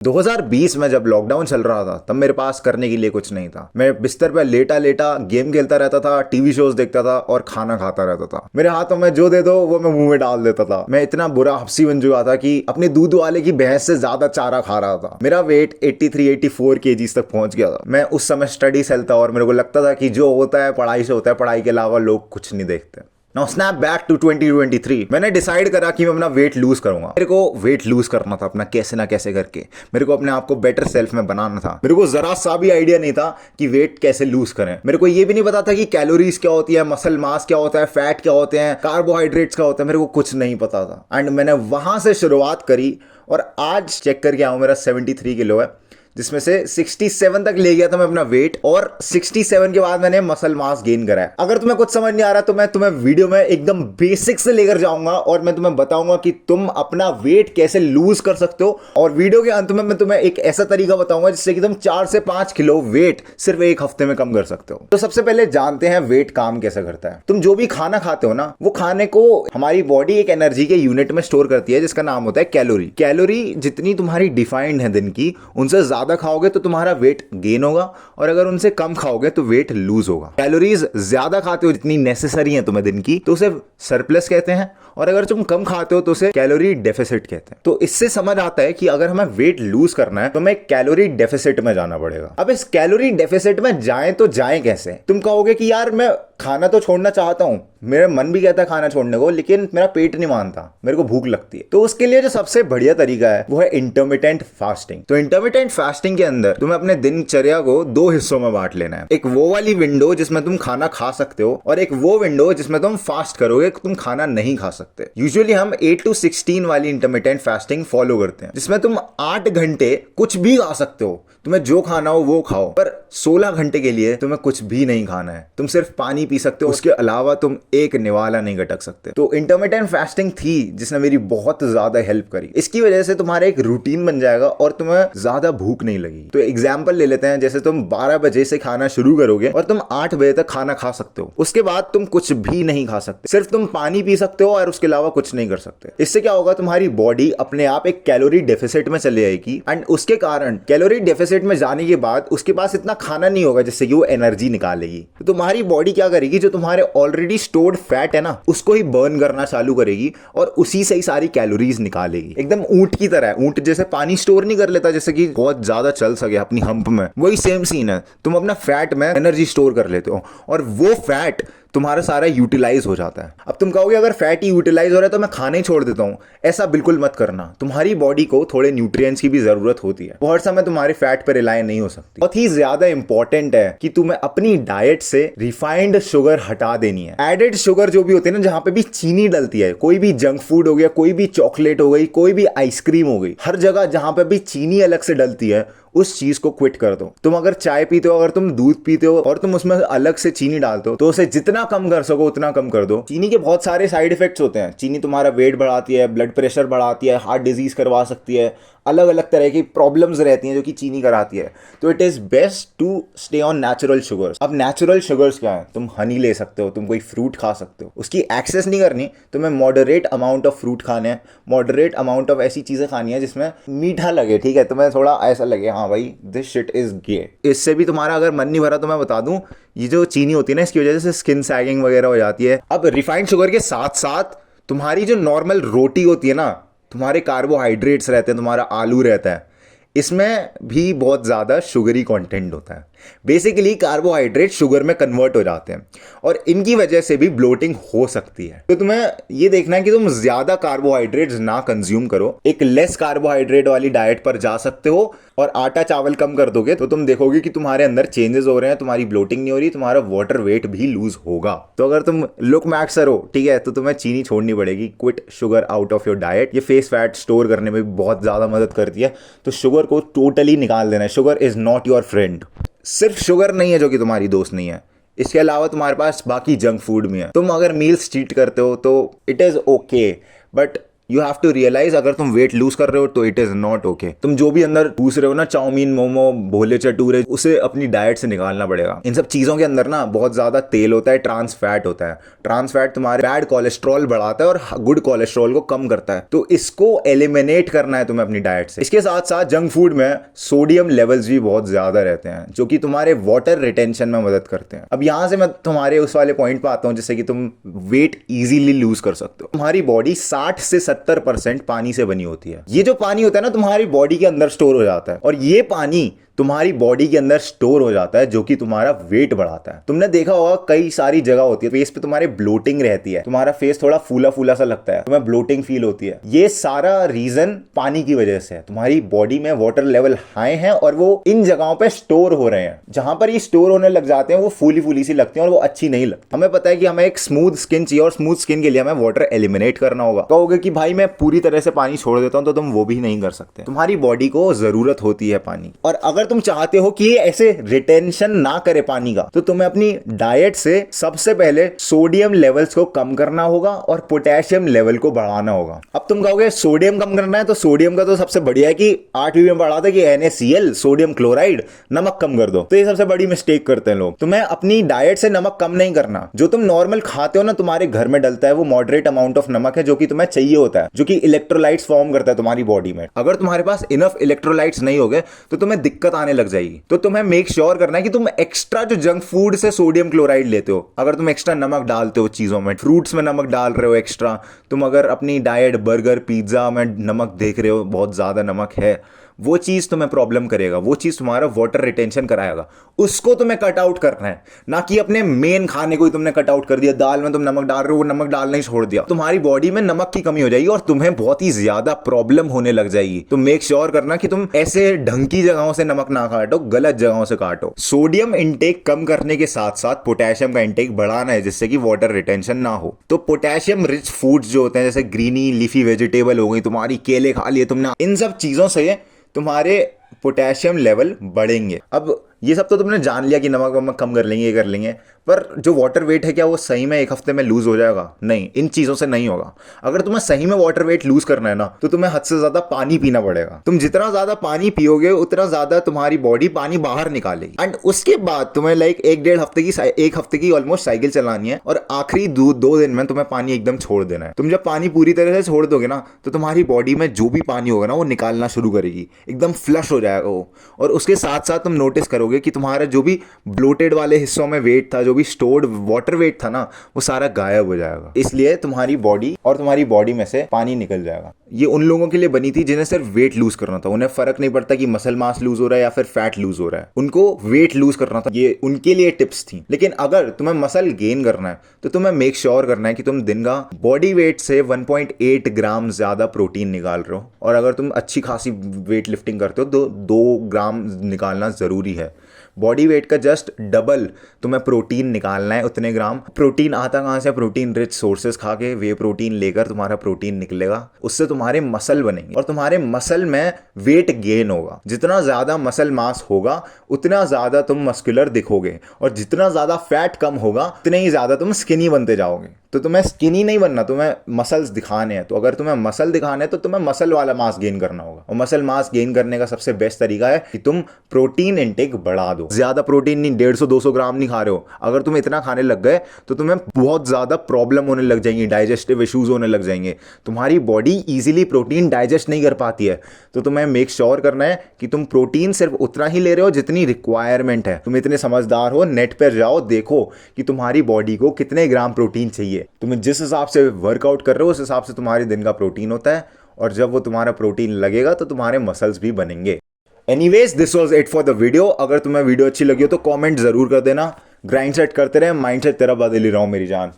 2020 में जब लॉकडाउन चल रहा था तब मेरे पास करने के लिए कुछ नहीं था। मैं बिस्तर पे लेटा लेटा गेम खेलता रहता था, टीवी शोज देखता था और खाना खाता रहता था। मेरे हाथों में जो दे दो वो मैं मुंह में डाल देता था। मैं इतना बुरा हफ्सी बन चुका था कि अपने दूध वाले की भैंस से ज्यादा चारा खा रहा था। मेरा वेट 83-84 kg तक पहुंच गया था। मैं उस समय स्टडी सेल था और मेरे को लगता था कि जो होता है पढ़ाई से होता है, पढ़ाई के अलावा लोग कुछ नहीं देखते। Now snap back to 2023। मैंने डिसाइड करा कि मैं अपना वेट लूज करूंगा। मेरे को वेट लूज करना था अपना, कैसे ना कैसे करके। मेरे को अपने आप को बेटर सेल्फ में बनाना था। मेरे को जरा सा भी आइडिया नहीं था कि वेट कैसे लूज करें। मेरे को ये भी नहीं पता था कि कैलोरीज क्या होती है, मसल मास क्या होता है, फैट क्या होते हैं, कार्बोहाइड्रेट्स क्या होता है। मेरे को कुछ नहीं पता था एंड मैंने वहां से शुरुआत करी और आज चेक करके आऊं मेरा 73 किलो है, जिसमें से 67 तक ले गया था मैं अपना वेट और 67 के बाद मैंने मसल मास गेन करा है। अगर तुम्हें कुछ समझ नहीं आ रहा तो मैं तुम्हें वीडियो में एकदम बेसिक से लेकर जाऊंगा और मैं तुम्हें बताऊंगा कि तुम अपना वेट कैसे लूज कर सकते हो। और वीडियो के अंत में मैं तुम्हें एक ऐसा तरीका बताऊंगा जिससे कि तुम 4 से 5 किलो वेट सिर्फ एक हफ्ते में कम कर सकते हो। तो सबसे पहले जानते हैं वेट काम कैसे करता है। तुम जो भी खाना खाते हो ना, वो खाने को हमारी बॉडी एक एनर्जी के यूनिट में स्टोर करती है जिसका नाम होता है कैलोरी। कैलोरी जितनी तुम्हारी डिफाइंड है दिन की, उनसे ज्यादा खाओगे तो तुम्हारा वेट गेन होगा और अगर उनसे कम खाओगे तो वेट लूज होगा। कैलोरीज ज्यादा खाते हो जितनी नेसेसरी है तुम्हें दिन की तो उसे सरप्लस कहते हैं और अगर तुम कम खाते हो तो उसे कैलोरी डेफिसिट कहते हैं। तो इससे समझ आता है कि अगर हमें वेट लूज करना है तो हमें कैलोरी डेफिसिट में जाना पड़ेगा। अब इस कैलोरी डेफिसिट में जाएं तो जाएं कैसे? तुम कहोगे कि यार मैं खाना तो छोड़ना चाहता हूं, मेरा मन भी कहता है खाना छोड़ने को, लेकिन मेरा पेट नहीं मानता, मेरे को भूख लगती है। तो उसके लिए जो सबसे बढ़िया तरीका है वो है इंटरमिटेंट फास्टिंग। तो इंटरमिटेंट फास्टिंग के अंदर तुम्हें अपने दिनचर्या को 2 हिस्सों में बांट लेना है। एक वो वाली विंडो जिसमें तुम खाना खा सकते हो और एक वो विंडो जिसमें तुम फास्ट करोगे, तुम खाना नहीं खा सकते। यूजुअली हम 8 to 16 वाली इंटरमिटेंट फास्टिंग फॉलो करते हैं, जिसमें तुम 8 घंटे कुछ भी खा सकते हो, तुम्हें जो खाना हो वो खाओ, पर 16 घंटे के लिए तुम्हें कुछ भी नहीं खाना है। तुम सिर्फ पानी पी सकते हो, उसके अलावा तुम एक निवाला नहीं गटक सकते। तो इंटरमिटेंट फास्टिंग थी जिसने मेरी बहुत ज्यादा हेल्प करी। इसकी वजह से तुम्हारा एक रूटीन बन जाएगा और तुम्हें ज्यादा भूख नहीं लगेगी। तो एग्जाम्पल ले लेते हैं, जैसे तुम 12 बजे से खाना शुरू करोगे और तुम 8 बजे तक खाना खा सकते हो। उसके बाद तुम कुछ भी नहीं खा सकते, सिर्फ तुम पानी पी सकते हो और उसके अलावा कुछ नहीं कर सकते। इससे क्या होगा, तुम्हारी बॉडी अपने आप एक कैलोरी डेफिसिट में चली जाएगी एंड उसके कारण कैलोरी डेफिसिट में जाने के बाद उसके पास इतना खाना नहीं होगा जिससे कि वो एनर्जी निकालेगी। तो तुम्हारी बॉडी क्या करेगी, जो तुम्हारे ऑलरेडी स्टोर्ड फैट है ना, उसको ही बर्न करना चालू करेगी और उसी से ही सारी कैलोरीज निकालेगी। एकदम ऊंट की तरह है। ऊंट जैसे पानी स्टोर नहीं कर लेता जैसे कि बहुत ज्यादा चल सके अपनी हम्प में, वही सेम सीन है। तुम अपना फैट में एनर्जी स्टोर कर लेते हो और वो फैट तुम्हारा सारा यूटिलाइज हो जाता है। अब तुम कहोगे अगर फैट ही यूटिलाइज हो रहा है तो मैं खाना ही छोड़ देता हूं। ऐसा बिल्कुल मत करना। तुम्हारी बॉडी को थोड़े न्यूट्रिएंट्स की भी जरूरत होती है। वो हर समय तुम्हारे फैट पर रिलाय नहीं हो सकती। बहुत ही ज्यादा इंपॉर्टेंट है कि तुम्हें अपनी डाइट से रिफाइंड शुगर हटा देनी है। एडेड शुगर जो भी होती है ना, जहां पे भी चीनी डलती है, कोई भी जंक फूड हो गया, कोई भी चॉकलेट हो गई, कोई भी आइसक्रीम हो गई, हर जगह जहां पे भी चीनी अलग से डलती है उस चीज को क्विट कर दो। तुम अगर चाय पीते हो, अगर तुम दूध पीते हो और तुम उसमें अलग से चीनी डालते हो तो उसे जितना कम कर सको उतना कम कर दो। चीनी के बहुत सारे साइड इफेक्ट्स होते हैं। चीनी तुम्हारा वेट बढ़ाती है, ब्लड प्रेशर बढ़ाती है, हार्ट डिजीज करवा सकती है, अलग अलग तरह की प्रॉब्लम्स रहती हैं जो कि चीनी कराती है। तो it is best to stay on natural sugars. अब नेचुरल शुगर्स क्या है? तुम हनी ले सकते हो, तुम कोई फ्रूट खा सकते हो। उसकी एक्सेस नहीं करनी, तुम्हें मॉडरेट अमाउंट ऑफ फ्रूट खाने हैं, मॉडरेट अमाउंट ऑफ ऐसी चीजें खानी है जिसमें मीठा लगे, ठीक है, तुम्हें थोड़ा ऐसा लगे हाँ भाई दिस शिट इज गे। इससे भी तुम्हारा अगर मन नहीं भरा तो मैं बता दूं, ये जो चीनी होती है ना, इसकी वजह से स्किन सैगिंग वगैरह हो जाती है। अब रिफाइंड शुगर के साथ साथ तुम्हारी जो नॉर्मल रोटी होती है ना, तुम्हारे कार्बोहाइड्रेट्स रहते हैं, तुम्हारा आलू रहता है, इसमें भी बहुत ज़्यादा शुगरी कंटेंट होता है। बेसिकली कार्बोहाइड्रेट शुगर में कन्वर्ट हो जाते हैं और इनकी वजह से भी ब्लोटिंग हो सकती है। तो तुम्हें ये देखना है कि तुम ज़्यादा कार्बोहाइड्रेट्स ना कंज्यूम करो, एक लेस कार्बोहाइड्रेट वाली डाइट पर जा सकते हो और आटा चावल कम कर दोगे तो तुम देखोगे कि तुम्हारे अंदर चेंजेस हो रहे हैं, तुम्हारी ब्लोटिंग नहीं हो रही, तुम्हारा वाटर वेट भी लूज होगा। तो अगर तुम लुक मैक्सर हो, ठीक है, तो तुम्हें चीनी छोड़नी पड़ेगी। Quit sugar out of your diet. ये फेस फैट स्टोर करने में भी बहुत ज़्यादा मदद करती है। तो शुगर को टोटली निकाल देना है। Sugar is not your friend. सिर्फ शुगर नहीं है जो कि तुम्हारी दोस्त नहीं है, इसके अलावा तुम्हारे पास बाकी जंक फूड भी है। तुम अगर मील्स चीट करते हो तो it is okay, but you have to realise अगर तुम वेट लूज कर रहे हो तो इट इज नॉट ओके। तुम जो भी अंदर घुस रहे हो ना, चाउमीन, मोमो, भोले चटूरे, उसे अपनी डाइट से निकालना पड़ेगा। इन सब चीजों के अंदर ना बहुत ज्यादा तेल होता है, ट्रांस फैट होता है। ट्रांस फैट तुम्हारे बैड कोलेस्ट्रॉल बढ़ाता है और गुड कोलेस्ट्रॉल को कम करता है। तो इसको एलिमिनेट करना है तुम्हें अपनी डाइट से। इसके साथ साथ जंक फूड में सोडियम लेवल्स भी बहुत ज्यादा रहते हैं जो कि तुम्हारे वाटर रिटेंशन में मदद करते हैं। अब यहां से मैं तुम्हारे उस वाले पॉइंट पे आता हूं जिससे कि तुम वेट इजीली लूज कर सकते हो। तुम्हारी बॉडी 60 से 70% पानी से बनी होती है। ये जो पानी होता है ना तुम्हारी बॉडी के अंदर स्टोर हो जाता है और ये पानी तुम्हारी बॉडी के अंदर स्टोर हो जाता है जो कि तुम्हारा वेट बढ़ाता है। तुमने देखा होगा कई सारी जगह होती है फेस पे तुम्हारे ब्लोटिंग रहती है, तुम्हारा फेस थोड़ा फूला फूला सा लगता है, तुम्हें ब्लोटिंग फील होती है। ये सारा रीजन पानी की वजह से है। तुम्हारी बॉडी में वाटर लेवल हाई है और वो इन जगहों पे स्टोर हो रहे हैं। जहां पर ये स्टोर होने लग जाते हैं वो फूली फूली सी लगती है और वो अच्छी नहीं लगती। हमें पता है कि हमें एक स्मूथ स्किन चाहिए और स्मूथ स्किन के लिए हमें वाटर एलिमिनेट करना होगा। कहोगे कि भाई मैं पूरी तरह से पानी छोड़ देता हूं, तो तुम वो भी नहीं कर सकते। तुम्हारी बॉडी को जरूरत होती है पानी, और अगर तुम चाहते हो कि ऐसे रिटेंशन ना करे पानी का, तो तुम्हें अपनी डाइट से सबसे पहले सोडियम लेवल्स को कम करना होगा और पोटेशियम लेवल को बढ़ाना होगा। अब तुम कहोगे सोडियम कम करना है, तो सोडियम का तो सबसे बढ़िया है कि 8वीं में पढ़ा था कि NaCl, सोडियम क्लोराइड, नमक कम कर दो। तो ये सबसे बड़ी मिस्टेक करते हैं लोग। तुम्हें अपनी डाइट से नमक कम नहीं करना। जो तुम नॉर्मल खाते हो ना, तुम्हारे घर में डलता है, वो मॉडरेट अमाउंट ऑफ नमक है जो कि तुम्हें चाहिए होता है, जो कि इलेक्ट्रोलाइट्स फॉर्म करता है तुम्हारी बॉडी में। अगर तुम्हारे पास इनफ इलेक्ट्रोलाइट्स नहीं होगे तो तुम्हें दिक्कत आने लग जाएगी। तो तुम्हें मेक श्योर करना है कि तुम एक्स्ट्रा जो जंक फूड से सोडियम क्लोराइड लेते हो, अगर तुम एक्स्ट्रा नमक डालते हो चीजों में, फ्रूट्स में नमक डाल रहे हो एक्स्ट्रा, तुम अगर अपनी डाइट बर्गर पिज्जा में नमक देख रहे हो बहुत ज्यादा नमक है, वो चीज तुम्हें प्रॉब्लम करेगा, वो चीज तुम्हारा वाटर रिटेंशन कराएगा। उसको तुम्हें कट आउट करना है, ना कि अपने मेन खाने को ही तुमने कट आउट कर दिया। दाल में तुम नमक डाल रहे हो, वो नमक डालना ही छोड़ दिया, तुम्हारी बॉडी में नमक की कमी हो जाएगी और तुम्हें बहुत ही ज्यादा प्रॉब्लम होने लग जाएगी। तो मेक श्योर करना कि तुम ऐसे ढंग की जगहों से नमक ना काटो, गलत जगहों से काटो। सोडियम इंटेक कम करने के साथ साथ पोटेशियम का इंटेक बढ़ाना है जिससे कि वाटर रिटेंशन ना हो। तो पोटेशियम रिच फूड्स जो होते हैं, जैसे ग्रीनी लीफी वेजिटेबल हो गई, तुम्हारी केले खा लिए तुमने, इन सब चीजों से तुम्हारे पोटेशियम लेवल बढ़ेंगे। अब ये सब तो तुमने जान लिया कि नमक वमक कम कर लेंगे, ये कर लेंगे, पर जो वाटर वेट है क्या वो सही में 1 हफ्ते में लूज हो जाएगा? नहीं, इन चीजों से नहीं होगा। अगर तुम्हें सही में वाटर वेट लूज करना है ना, तो तुम्हें हद से ज्यादा पानी पीना पड़ेगा। तुम जितना ज्यादा पानी पियोगे उतना ज्यादा तुम्हारी बॉडी पानी बाहर निकालेगी। एंड उसके बाद तुम्हें लाइक 1 हफ्ते की ऑलमोस्ट साइकिल चलानी है और आखिरी 2 दिन में तुम्हें पानी एकदम छोड़ देना है। तुम जब पानी पूरी तरह से छोड़ दोगे ना, तो तुम्हारी बॉडी में जो भी पानी होगा ना वो निकालना शुरू करेगी, एकदम फ्लश हो जाएगा वो। और उसके साथ साथ तुम नोटिस करोगे कि तुम्हारा जो भी ब्लोटेड वाले हिस्सों में वेट था, जो भी स्टोर्ड वाटर वेट था ना, वो सारा गायब हो जाएगा। इसलिए तुम्हारी बॉडी में से पानी निकल जाएगा। ये उन लोगों के लिए बनी थी जिन्हें सिर्फ वेट लूज करना था। उन्हें फर्क नहीं पड़ता कि मसल मास लूज हो रहा है या फिर फैट लूज हो रहा है, उनको वेट लूज करना था। ये उनके लिए टिप्स थी। लेकिन अगर तुम्हें मसल गेन करना है तो तुम्हें मेक श्योर करना है कि तुम दिन का बॉडी वेट से 1.8 ग्राम ज्यादा प्रोटीन निकाल रहे हो। और अगर तुम अच्छी खासी वेट लिफ्टिंग करते हो तो 2 ग्राम निकालना जरूरी है। बॉडी वेट का जस्ट डबल तुम्हें प्रोटीन निकालना है, उतने ग्राम। प्रोटीन आता कहां से? प्रोटीन रिच सोर्सेस खा के वे प्रोटीन लेकर तुम्हारा प्रोटीन निकलेगा, उससे तुम्हारे मसल बनेंगे और तुम्हारे मसल में वेट गेन होगा। जितना ज्यादा मसल मास होगा उतना ज्यादा तुम मस्कुलर दिखोगे, और जितना ज्यादा फैट कम होगा उतने ही ज्यादा तुम स्किनी बनते जाओगे। तो तुम्हें स्किनी नहीं बनना, तुम्हें मसल्स दिखाने हैं। तो अगर तुम्हें मसल दिखाने हैं तो तुम्हें मसल वाला मास गेन करना होगा। और मसल मास गेन करने का सबसे बेस्ट तरीका है कि तुम प्रोटीन इंटेक बढ़ा दो। ज्यादा प्रोटीन नहीं, 150-200 ग्राम नहीं खा रहे हो। अगर तुम इतना खाने लग गए तो तुम्हें बहुत ज्यादा प्रॉब्लम होने लग जाएंगी, डाइजेस्टिव इश्यूज होने लग जाएंगे। तुम्हारी बॉडी इजीली प्रोटीन डाइजेस्ट नहीं कर पाती है। तो तुम्हें मेक श्योर करना है कि तुम प्रोटीन सिर्फ उतना ही ले रहे हो जितनी रिक्वायरमेंट है। तुम इतने समझदार हो, नेट पर जाओ, देखो कि तुम्हारी बॉडी को कितने ग्राम प्रोटीन चाहिए। तुम्हें जिस हिसाब से वर्कआउट कर रहे हो उस हिसाब से तुम्हारे दिन का प्रोटीन होता है, और जब वो तुम्हारा प्रोटीन लगेगा तो तुम्हारे मसल्स भी बनेंगे। Anyways, this was it for the video. अगर तुम्हें वीडियो अच्छी लगी हो तो कमेंट जरूर कर देना। ग्राइंड सेट करते रहे, माइंड सेट तेरा बदल ही रहा हूं मेरी जान।